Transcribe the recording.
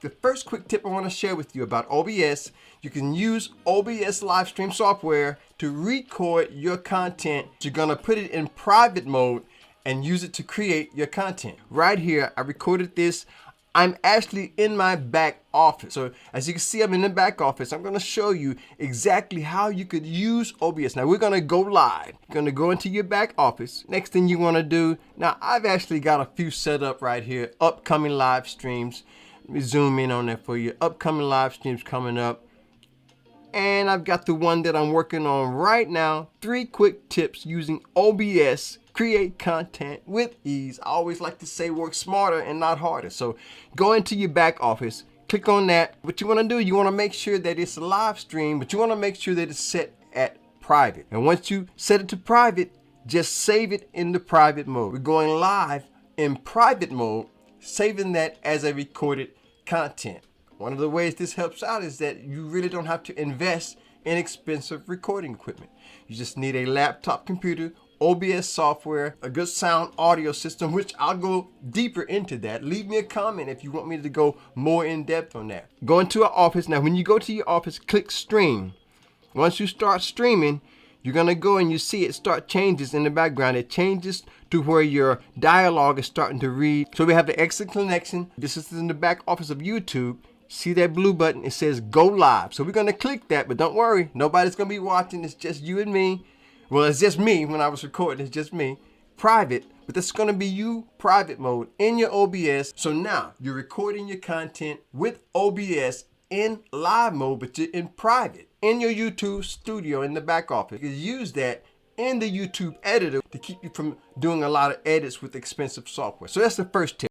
The first quick tip I want to share with you about OBS, you can use OBS live stream software to record your content. You're going to put it in private mode and use it to create your content. Right here, I recorded this. I'm actually in my back office. So as you can see, I'm in the back office. I'm going to show you exactly how you could use OBS. Now we're going to go live. You're going to go into your back office. Next thing you want to do, now I've actually got a few set up right here, upcoming live streams. Let me zoom in on that for you. Upcoming live streams coming up. And I've got the one that I'm working on right now. 3 quick tips using OBS. Create content with ease. I always like to say work smarter and not harder. So go into your back office. Click on that. What you want to do, you want to make sure that it's a live stream, but you want to make sure that it's set at private. And once you set it to private, just save it in the private mode. We're going live in private mode, saving that as a recorded content. One of the ways this helps out is that you really don't have to invest in expensive recording equipment. You just need a laptop computer, OBS software, a good sound audio system, which I'll go deeper into that. Leave me a comment if you want me to go more in depth on that. Go into our office. Now, when you go to your office, click stream. Once you start streaming, you're going to go and you see it start changes in the background. It changes to where your dialogue is starting to read. So we have the excellent connection. This is in the back office of YouTube. See that blue button? It says go live. So we're going to click that, but don't worry. Nobody's going to be watching. It's just you and me. Well, it's just me when I was recording. It's just me. Private, but this is going to be you private mode in your OBS. So now you're recording your content with OBS in live mode, but you're in private in your YouTube studio in the back office. You can use that in the YouTube editor to keep you from doing a lot of edits with expensive software. So that's the first tip.